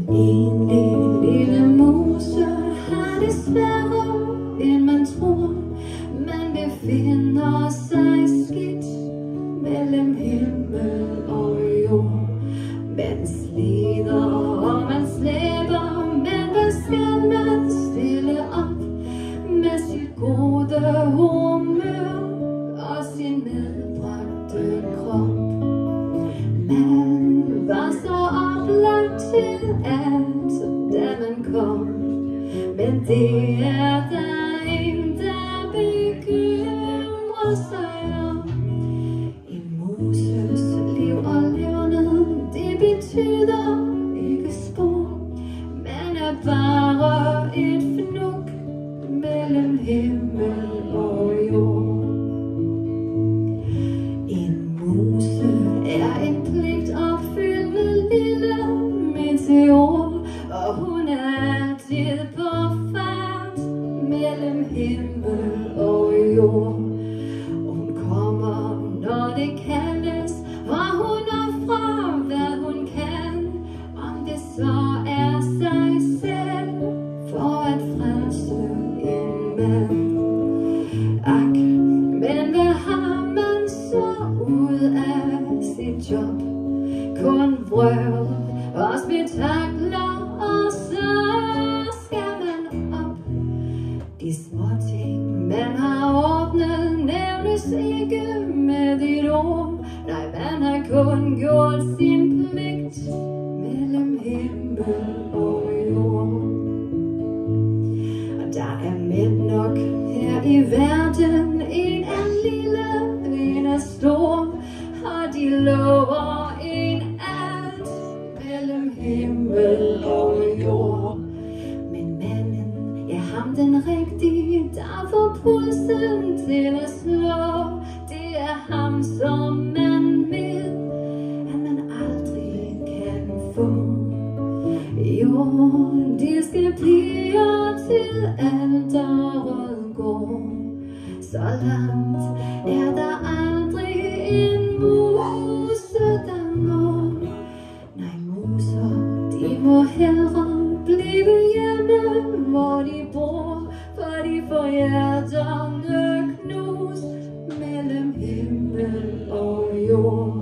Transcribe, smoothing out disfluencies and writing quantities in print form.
En lille mose har det sværere end man tror. Man befinder sig skidt mellem himmel og jord. Man slider og man slæber, men hvad skal man stille op med sit gode humør og sin medbragte krop? Man var så oplagt til alt, da man kom, men det er der ingen, der bekymrer sig om. En muses liv og levned, det betyder ikke spor. Man er bare et fnug mellem himmel og jord. En muse er en pligtopfyldende lille meteor, og hun er altid på fart mellem himmel og jord. Hun kommer, når det kaldes, og hun offrer, hvad hun kan, om det så er sig selv, for at frelse en mand. Ak, men hvad har man så ud af sit job? Kun vrøvl og spektakler, og så skal man op. De små ting, man har ordnet, nævnes ikke med et ord. Nej, man har kun gjort sin pligt mellem himmel og jord. Og der er mænd nok her i verden, en er lille, en er stor, og de lover en alt mellem himmel og jord. Men manden, ja, ham den rigtige, der får pulsen til at slå, det er ham, som man ved, at man aldrig kan få. Jo, de skal piger til alteret gå, så langt er der aldrig en muse, der når. Nej, muser, de må hellere blive hjemme, hvor de bor, for de får hjerterne knust mellem himmel og jord.